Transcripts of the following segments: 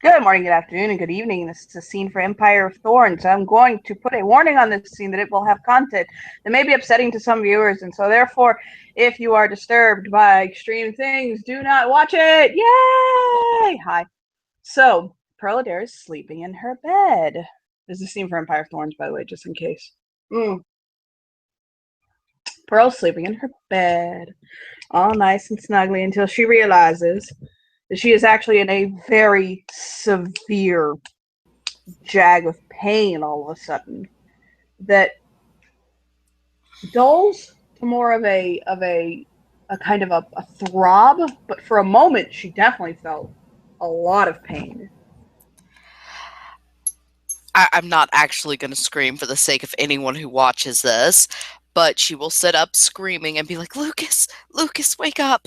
Good morning, good afternoon, and good evening. This is a scene for Empire of Thorns. I'm going to put a warning on this scene that it will have content that may be upsetting to some viewers, and so therefore, if you are disturbed by extreme things, do not watch it. Yay! Hi. So, Pearl Adair is sleeping in her bed. This is a scene for Empire of Thorns, by the way, just in case. Pearl's sleeping in her bed, all nice and snuggly, until she realizes that she is actually in a very severe jag of pain all of a sudden that dulls to more of a kind of a throb, but for a moment she definitely felt a lot of pain. I'm not actually going to scream for the sake of anyone who watches this, but she will sit up screaming and be like, Lucas, Lucas, wake up.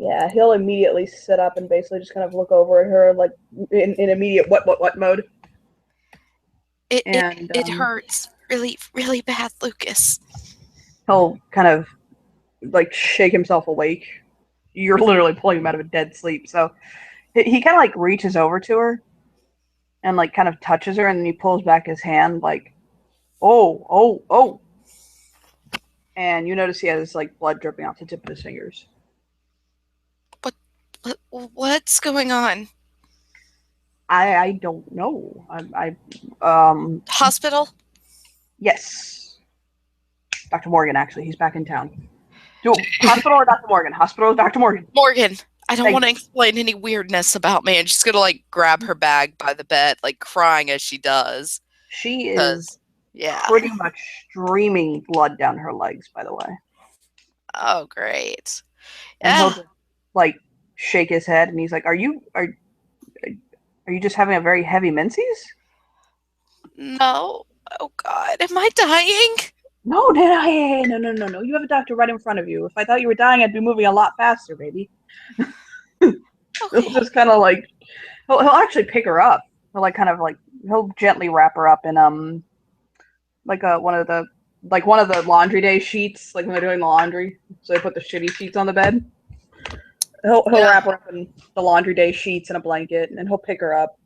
Yeah, he'll immediately sit up and basically just kind of look over at her like in immediate what mode. It hurts really, really bad, Lucas. He'll kind of like shake himself awake. You're literally pulling him out of a dead sleep. So he kind of like reaches over to her and like kind of touches her, and then he pulls back his hand like, oh. And you notice he has like blood dripping off the tip of his fingers. What's going on? I don't know. Hospital? Yes. Dr. Morgan, actually. He's back in town. Hospital or Dr. Morgan? Hospital or Dr. Morgan? Morgan. I don't want to explain any weirdness about me. And she's going to like grab her bag by the bed, like crying as she does. She is pretty much streaming blood down her legs, by the way. Oh, great. And he'll just like shake his head and he's like, Are you just having a very heavy menses? No. Oh God. Am I dying? No. You have a doctor right in front of you. If I thought you were dying, I'd be moving a lot faster, baby. Okay. He'll just kind of like he'll actually pick her up. He'll like kind of like he'll gently wrap her up in like one of the laundry day sheets, like when they're doing the laundry. So they put the shitty sheets on the bed. He'll wrap her up in the laundry day sheets and a blanket, and he'll pick her up,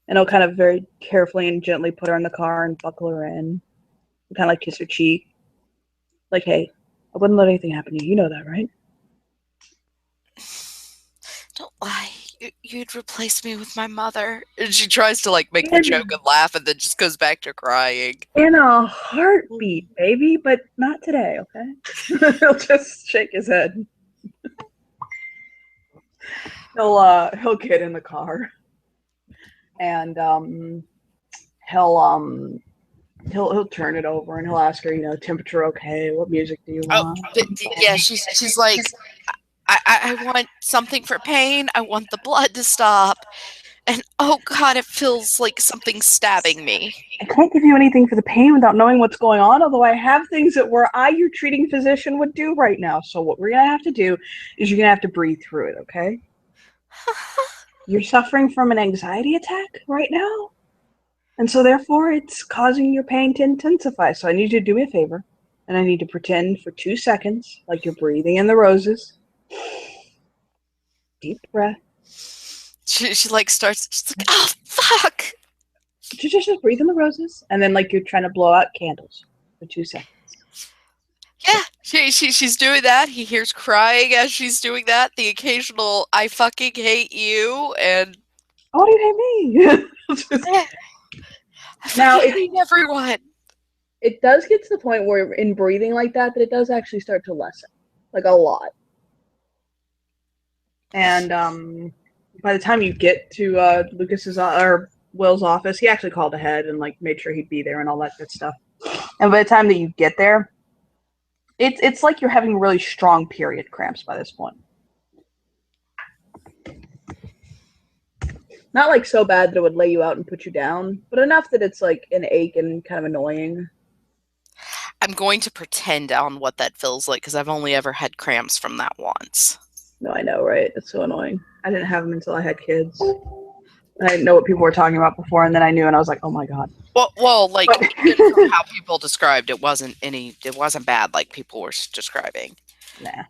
and he'll kind of very carefully and gently put her in the car and buckle her in, and kind of like kiss her cheek, like, hey, I wouldn't let anything happen to you. You know that, right? Don't lie. You'd replace me with my mother. And she tries to like make the joke and laugh, and then just goes back to crying. In a heartbeat, baby, but not today, okay? He'll just shake his head. He'll get in the car, and he'll turn it over and he'll ask her, temperature okay? What music do you want? Yeah, she's like, I want something for pain. I want the blood to stop. And oh God, it feels like something's stabbing me. I can't give you anything for the pain without knowing what's going on, although I have things that your treating physician, would do right now. So what we're going to have to do is you're going to have to breathe through it, okay? You're suffering from an anxiety attack right now, and so therefore it's causing your pain to intensify. So I need you to do me a favor, and I need to pretend for 2 seconds like you're breathing in the roses. Deep breath. She like starts, she's like, oh, fuck. Just breathe in the roses, and then like you're trying to blow out candles for 2 seconds. Yeah, she's doing that. He hears crying as she's doing that. The occasional "I fucking hate you" and "Oh, do you hate me?" I now hate everyone. It does get to the point where in breathing like that it does actually start to lessen, like a lot. And by the time you get to Lucas's or Will's office, he actually called ahead and like made sure he'd be there and all that good stuff. And by the time that you get there, it's like you're having really strong period cramps by this point. Not like so bad that it would lay you out and put you down, but enough that it's like an ache and kind of annoying. I'm going to pretend on what that feels like because I've only ever had cramps from that once. No, I know, right? It's so annoying. I didn't have them until I had kids. I didn't know what people were talking about before, and then I knew, and I was like, "Oh my god!" Well, like from how people described it wasn't bad like people were describing. Nah,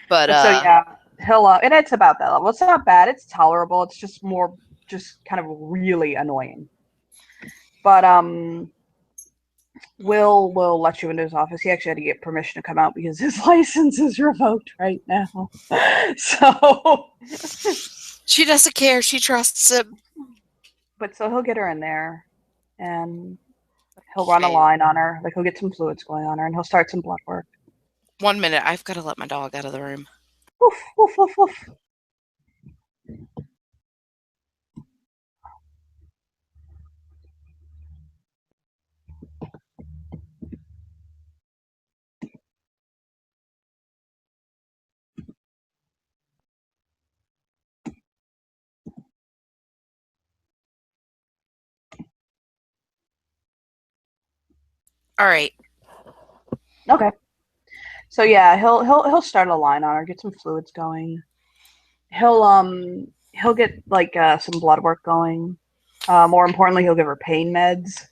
but so yeah, he'll and it's about that level. It's not bad. It's tolerable. It's just more just kind of really annoying. But Will let you into his office. He actually had to get permission to come out because his license is revoked right now. So She doesn't care. She trusts him. but so he'll get her in there and he'll run a Okay. line on her. Like he'll get some fluids going on her and he'll start some blood work. 1 minute. I've got to let my dog out of the room. Woof, woof, woof, woof. All right. Okay. So yeah, he'll start a line on her, get some fluids going. He'll get like some blood work going. More importantly, he'll give her pain meds.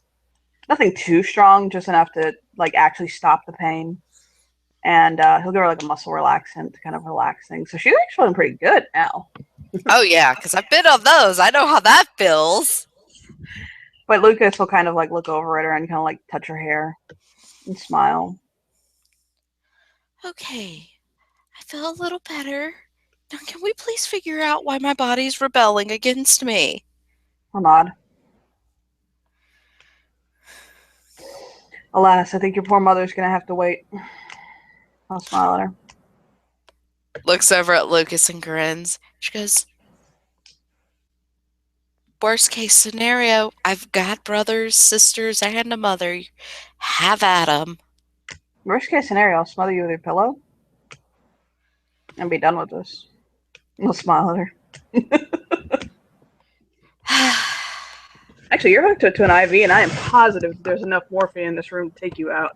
Nothing too strong, just enough to like actually stop the pain. And he'll give her like a muscle relaxant to kind of relax things. So she's actually feeling pretty good now. Oh, yeah, because I've been on those. I know how that feels. But Lucas will kind of like look over at her and kind of like touch her hair and smile. Okay. I feel a little better. Now, can we please figure out why my body's rebelling against me? He'll nod. Alas, I think your poor mother's gonna have to wait. I'll smile at her. Looks over at Lucas and grins. She goes, worst case scenario, I've got brothers, sisters, and a mother. Have at 'em. Worst case scenario, I'll smother you with your pillow and be done with this. I'll smile at her. Actually, you're hooked to an IV, and I am positive there's enough morphine in this room to take you out.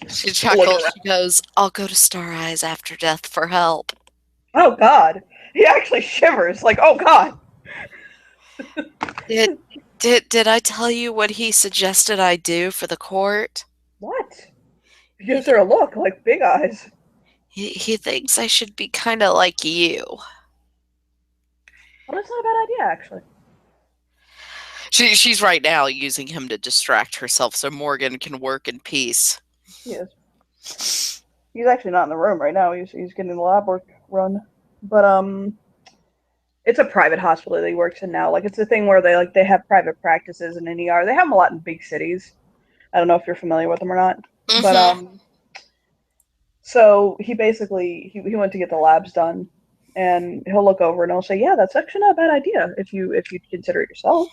She chuckles. She goes, I'll go to Star Eyes after death for help. Oh, God. He actually shivers. Like, oh, God. Did I tell you what he suggested I do for the court? What? He gives her a look, like big eyes. He thinks I should be kind of like you. Well, that's not a bad idea, actually. She's right now using him to distract herself so Morgan can work in peace. He is. He's actually not in the room right now. He's getting the lab work run. But, it's a private hospital that he works in now. Like, it's a thing where they have private practices in an ER. They have them a lot in big cities. I don't know if you're familiar with them or not. Mm-hmm. But, so he basically, he went to get the labs done. And he'll look over and he'll say, yeah, that's actually not a bad idea if you consider it yourself.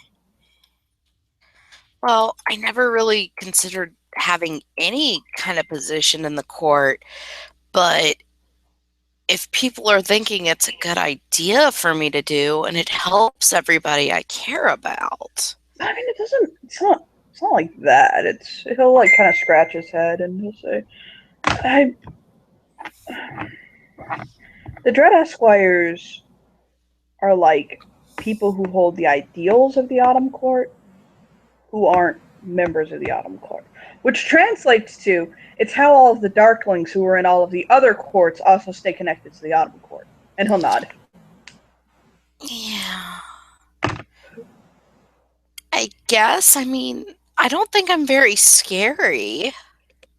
Well, I never really considered having any kind of position in the court, but if people are thinking it's a good idea for me to do and it helps everybody I care about. I mean, it's not like that. He'll like kind of scratch his head and he'll say, the Dread Esquires are like people who hold the ideals of the Autumn Court who aren't members of the Autumn Court. Which translates to, it's how all of the Darklings who are in all of the other courts also stay connected to the Autumn Court. And he'll nod. Yeah. I guess, I mean, I don't think I'm very scary.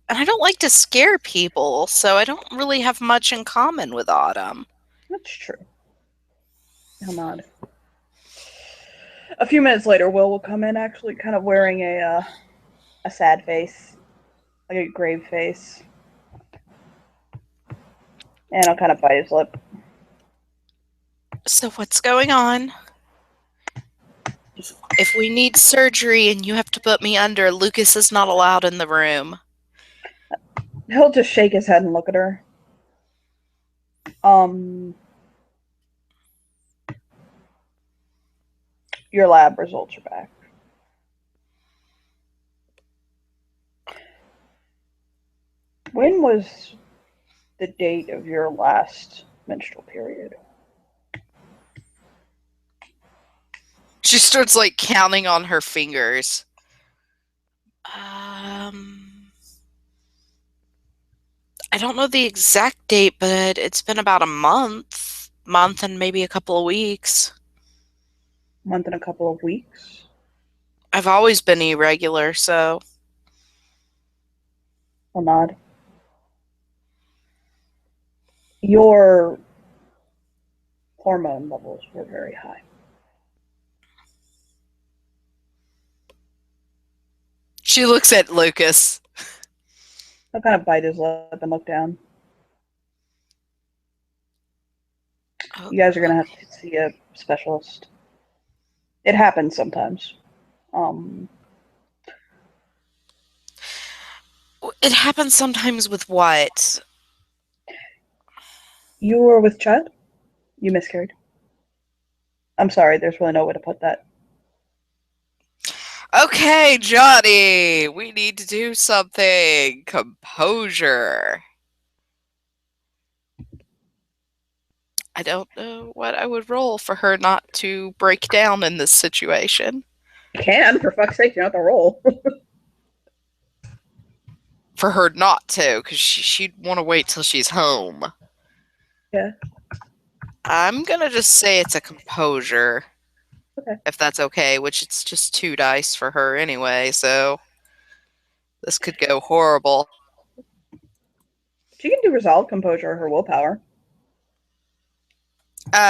And I don't like to scare people, so I don't really have much in common with Autumn. That's true. He'll nod. A few minutes later, Will come in, actually kind of wearing a sad face, like a grave face, and I'll kind of bite his lip. So what's going on? If we need surgery and you have to put me under, Lucas is not allowed in the room. He'll just shake his head and look at her. Your lab results are back. When was the date of your last menstrual period? She starts like counting on her fingers. I don't know the exact date, but it's been about a month and maybe a couple of weeks. Month and a couple of weeks. I've always been irregular, so I'll nod. Your hormone levels were very high. she looks at Lucas. He'll kind of bite his lip and look down. Oh, You guys are going to have to see a specialist. It happens sometimes. Um, it happens sometimes with what? you were with child? You miscarried? I'm sorry, there's really no way to put that. Okay, Johnny, we need to do something. Composure. I don't know what I would roll for her not to break down in this situation. You can, for fuck's sake, you don't have to roll. For her not to, because she'd want to wait till she's home. Yeah. I'm gonna just say it's a composure. Okay. If that's okay, which it's just 2 dice for her anyway, so this could go horrible. She can do resolve, composure, or her willpower.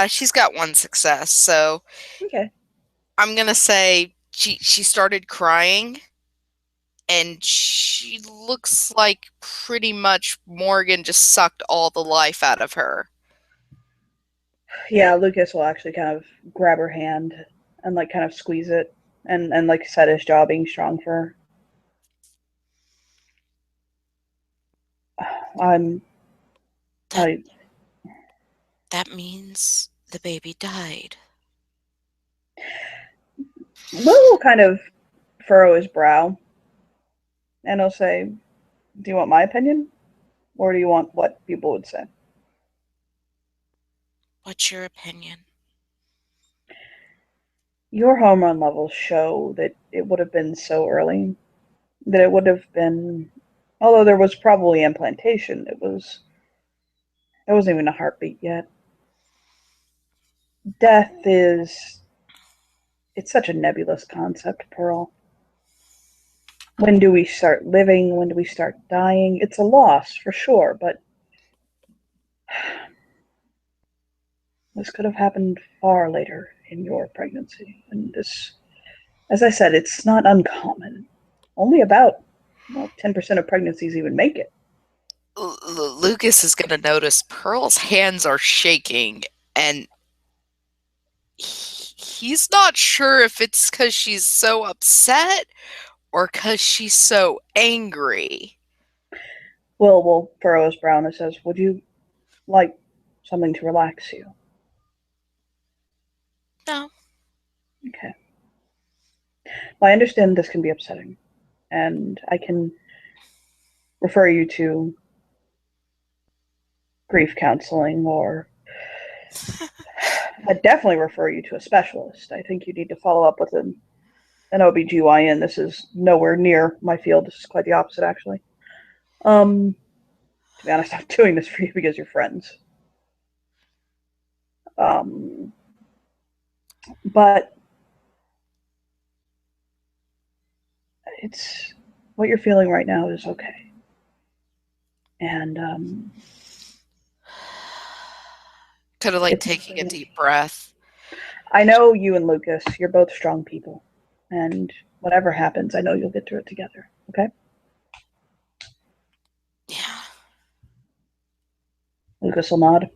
She's got 1 success, so Okay. I'm gonna say she started crying, and she looks like pretty much Morgan just sucked all the life out of her. Yeah, Lucas will actually kind of grab her hand and like kind of squeeze it and like set his jaw being strong for her. That I that means the baby died. will kind of furrow his brow and he'll say, "Do you want my opinion, or do you want what people would say?" What's your opinion? Your hormone levels show that it would have been so early that it would have been, although there was probably implantation, there wasn't even a heartbeat yet. Death is, it's such a nebulous concept, Pearl. When do we start living? When do we start dying? It's a loss for sure, but this could have happened far later in your pregnancy. And this, as I said, it's not uncommon. Only about, well, 10% of pregnancies even make it. Lucas is going to notice Pearl's hands are shaking, and he's not sure if it's because she's so upset or because she's so angry. Will furrow his brow and says, "Would you like something to relax you?" No. Okay. Well, I understand this can be upsetting, and I can refer you to grief counseling, or I'd definitely refer you to a specialist. I think you need to follow up with an OBGYN. This is nowhere near my field. This is quite the opposite, actually. To be honest, I'm doing this for you because you're friends. But it's what you're feeling right now is okay. And Kind of like it's taking a deep breath. I know you and Lucas, you're both strong people. And whatever happens, I know you'll get through it together. Okay? Yeah. Lucas will nod.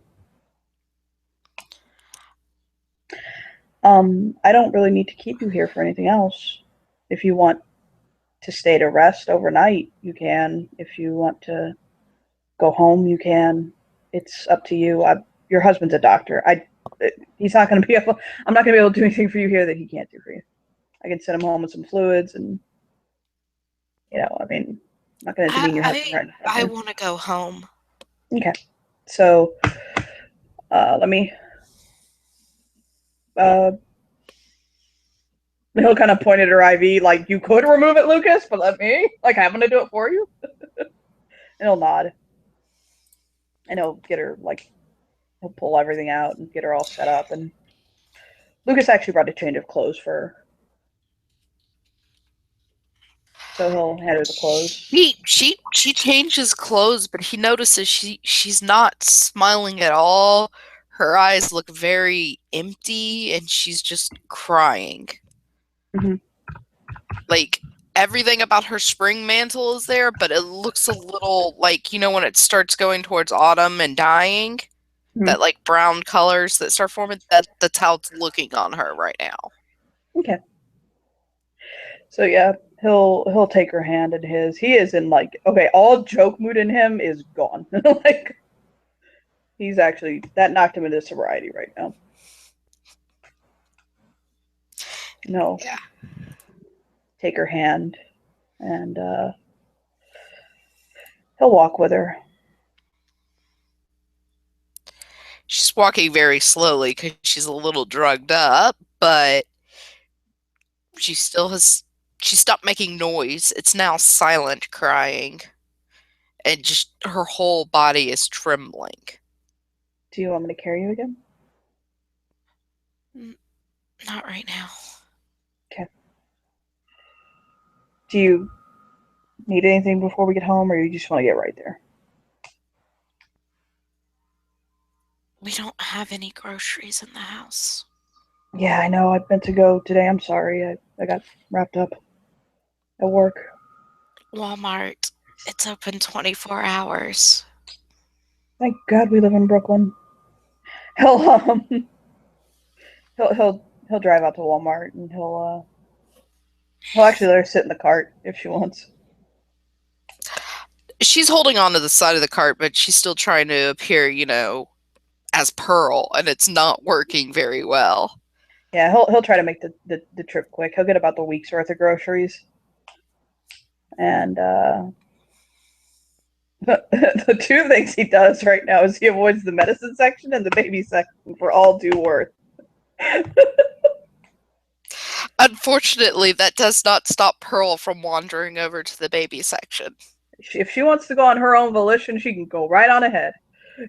I don't really need to keep you here for anything else. If you want to stay to rest overnight, you can. If you want to go home, you can. It's up to you. Your husband's a doctor. He's not going to be able. I'm not going to be able to do anything for you here that he can't do for you. I can send him home with some fluids, and I mean, I'm not going to demean your husband right I now. want to go home. Okay, so let me. Uh, he'll kind of point at her IV, like, "You could remove it, Lucas, but let me. Like, I'm going to do it for you." And he'll nod, and he'll get her, like, he'll pull everything out and get her all set up, and Lucas actually brought a change of clothes for her. So he'll hand her the clothes. She changes clothes, but he notices she's not smiling at all. Her eyes look very empty, and she's just crying. Mhm. Like everything about her spring mantle is there, but it looks a little like, you know, when it starts going towards autumn and dying, that like brown colors that start forming, that's how it's looking on her right now. Okay. So yeah, he'll take her hand in his. He is in like, okay, all joke mood in him is gone. Like he's actually, that knocked him into sobriety right now. No. Yeah. Take her hand and he'll walk with her. She's walking very slowly because she's a little drugged up, but she still has. She stopped making noise. It's now silent crying, and just her whole body is trembling. Do you want me to carry you again? Not right now. Okay. Do you need anything before we get home, or you just want to get right there? We don't have any groceries in the house. Yeah, I know. I meant to go today. I'm sorry. I got wrapped up at work. Walmart, it's open 24 hours. Thank God we live in Brooklyn. He'll he'll drive out to Walmart and he'll actually let her sit in the cart if she wants. She's holding on to the side of the cart, but she's still trying to appear, you know, as Pearl, and it's not working very well. Yeah, he'll try to make the trip quick. He'll get about the week's worth of groceries. And the two things he does right now is he avoids the medicine section and the baby section for all due worth. Unfortunately, that does not stop Pearl from wandering over to the baby section. If she wants to go on her own volition, she can go right on ahead.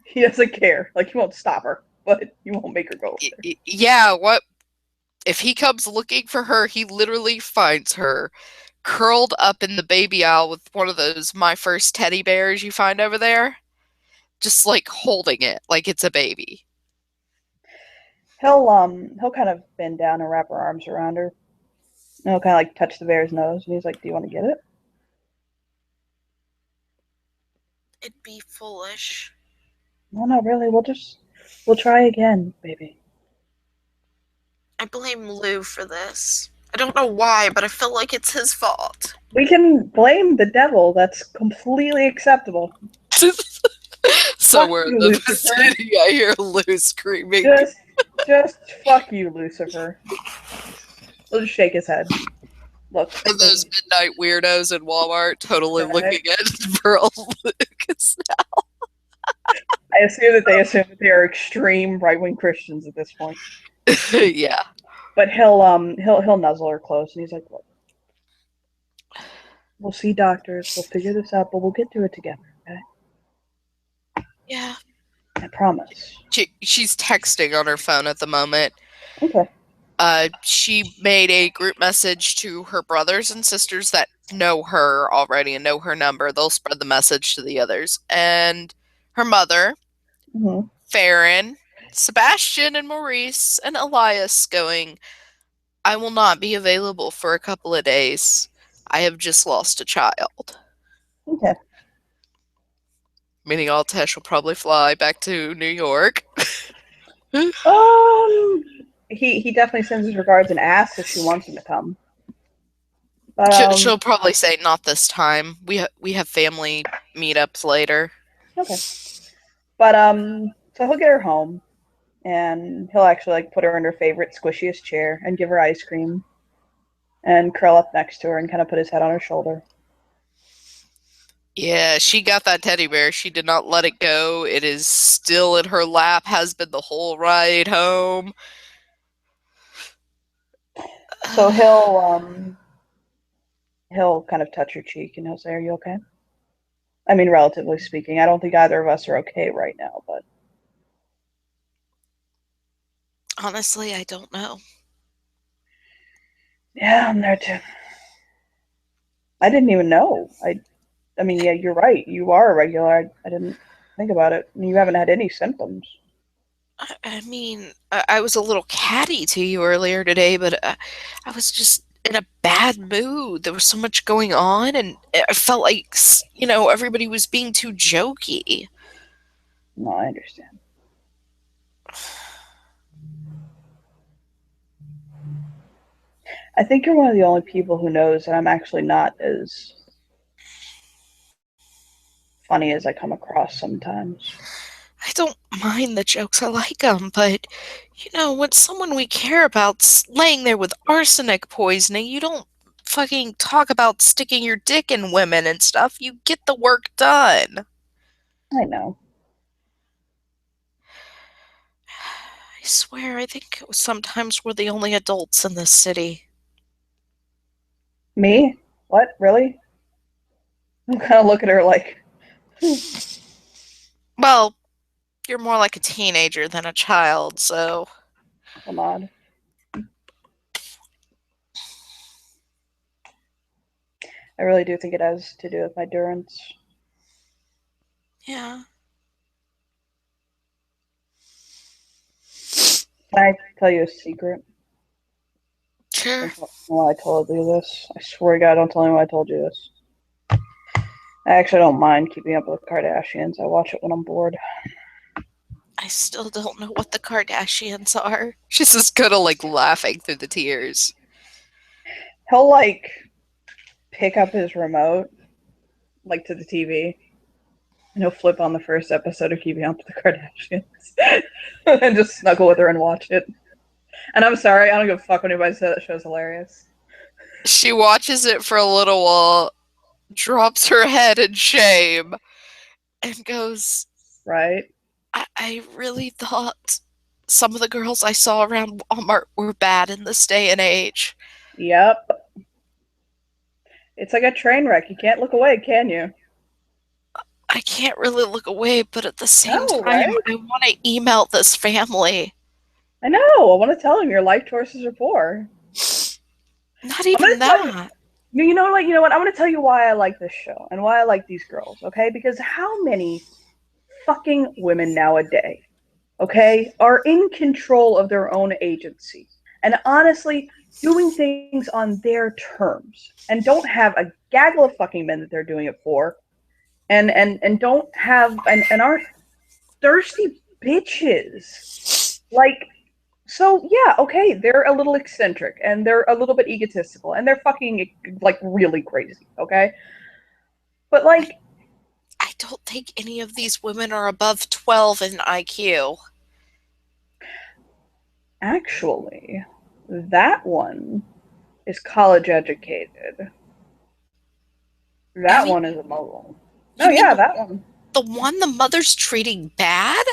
He doesn't care. Like, he won't stop her, but he won't make her go over there. Yeah, what if he comes looking for her? He literally finds her curled up in the baby aisle with one of those My First teddy bears you find over there, just like holding it like it's a baby. He'll kind of bend down and wrap her arms around her. And he'll kind of like touch the bear's nose, and he's like, "Do you want to get it?" It'd be foolish. No, not really. We'll try again, baby. I blame Lou for this. I don't know why, but I feel like it's his fault. We can blame the devil. That's completely acceptable. Somewhere in you, the Lucifer. vicinity, I hear Lou screaming. Just fuck you, Lucifer. He'll just shake his head. Look. And those midnight weirdos in Walmart totally Right. looking at Pearl Lucas now. I assume that they are extreme right wing Christians at this point. Yeah. But he'll nuzzle her close, and he's like, "Look, we'll see doctors. We'll figure this out, but we'll get through it together, okay? Yeah. I promise." She's texting on her phone at the moment. Okay. She made a group message to her brothers and sisters that know her already and know her number. They'll spread the message to the others. And her mother, Farron, Sebastian, and Maurice, and Elias going, "I will not be available for a couple of days. I have just lost a child." Okay. Meaning Altesh will probably fly back to New York. He definitely sends his regards and asks if she wants him to come. But She'll probably say not this time. We have family meetups later. Okay. But so he'll get her home, and he'll actually like put her in her favorite squishiest chair and give her ice cream, and curl up next to her and kind of put his head on her shoulder. Yeah, she got that teddy bear. She did not let it go. It is still in her lap, has been the whole ride home. So he'll kind of touch her cheek and he'll say, "Are you okay?" I mean, relatively speaking, I don't think either of us are okay right now, but Honestly, I don't know. Yeah, I'm there too. I didn't even know. I mean, yeah, you're right. You are a regular. I didn't think about it. You haven't had any symptoms. I mean, I was a little catty to you earlier today, but I was just in a bad mood. There was so much going on, and I felt like, everybody was being too jokey. No, I understand. I think you're one of the only people who knows that I'm actually not as funny as I come across sometimes. I don't mind the jokes, I like them, but, when someone we care about's laying there with arsenic poisoning, you don't fucking talk about sticking your dick in women and stuff. You get the work done. I know. I swear, I think sometimes we're the only adults in this city. Me? What? Really? I'm kind of looking at her like, Well, you're more like a teenager than a child, so come on. I really do think it has to do with my durance. yeah. Can I tell you a secret? Sure. Don't tell anyone I told you this. I swear to God, don't tell anyone I told you this. I actually don't mind keeping up with Kardashians. I watch it when I'm bored. I still don't know what the Kardashians are. She's just kind of like laughing through the tears. He'll like pick up his remote, like to the TV, and he'll flip on the first episode of Keeping Up with the Kardashians and just snuggle with her and watch it. And I'm sorry, I don't give a fuck when anybody says that show's hilarious. She watches it for a little while, drops her head in shame, and goes, Right? I really thought some of the girls I saw around Walmart were bad in this day and age. Yep. It's like a train wreck. You can't look away, can you? I can't really look away, but at the same No, time, right? I want to email this family. I know. I want to tell him your life choices are poor. Not I'm gonna even tell you. that. You know what? You know what? I'm gonna tell you why I like this show and why I like these girls. Okay? Because how many fucking women nowadays, okay, are in control of their own agency and honestly doing things on their terms and don't have a gaggle of fucking men that they're doing it for and don't have and aren't thirsty bitches. Like, so yeah, okay, they're a little eccentric and they're a little bit egotistical and they're fucking like really crazy, okay? But like, I don't think any of these women are above 12 in IQ. actually, that one is college educated. I That mean, one is a mogul. Oh you mean yeah, the, that one. the one the mother's treating bad?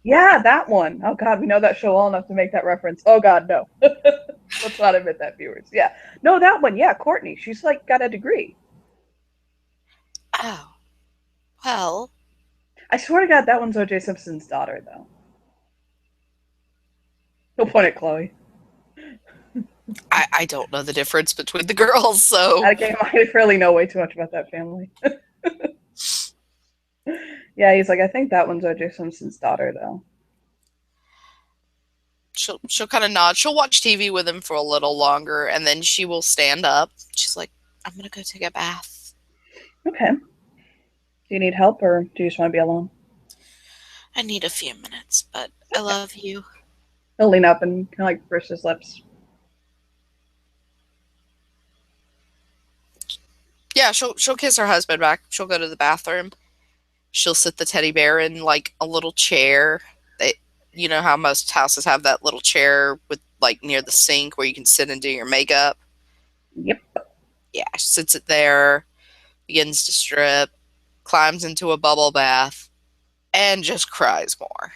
Yeah, that one. Oh god, we know that show well enough to make that reference. Oh god, no. Let's not admit that, viewers. Yeah. No, that one. Yeah, Courtney. She's like got a degree. Oh, well, I swear to God, that one's O.J. Simpson's daughter, though. He'll point at Chloe. I don't know the difference between the girls, so I really know way too much about that family. Yeah, he's like, I think that one's O.J. Simpson's daughter, though. she'll kind of nod. She'll watch TV with him for a little longer, and then she will stand up. She's like, "I'm gonna go take a bath. Okay. Do you need help, or do you just want to be alone? I need a few minutes, but I love you." He'll lean up and kind of like purse his lips. Yeah, she'll kiss her husband back. She'll go to the bathroom. She'll sit the teddy bear in like a little chair. They, you know how most houses have that little chair with like near the sink where you can sit and do your makeup. Yep. Yeah, she sits it there, begins to strip, climbs into a bubble bath, and just cries more.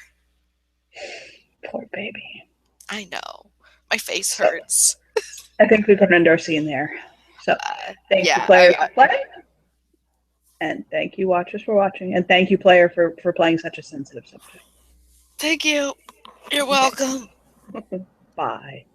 Poor baby. I know. My face So, hurts. I think we could end our scene there. So, thank you, Yeah, player, for playing. And thank you, watchers, for watching. And thank you, player, for playing such a sensitive subject. thank you. You're Okay. welcome. Bye.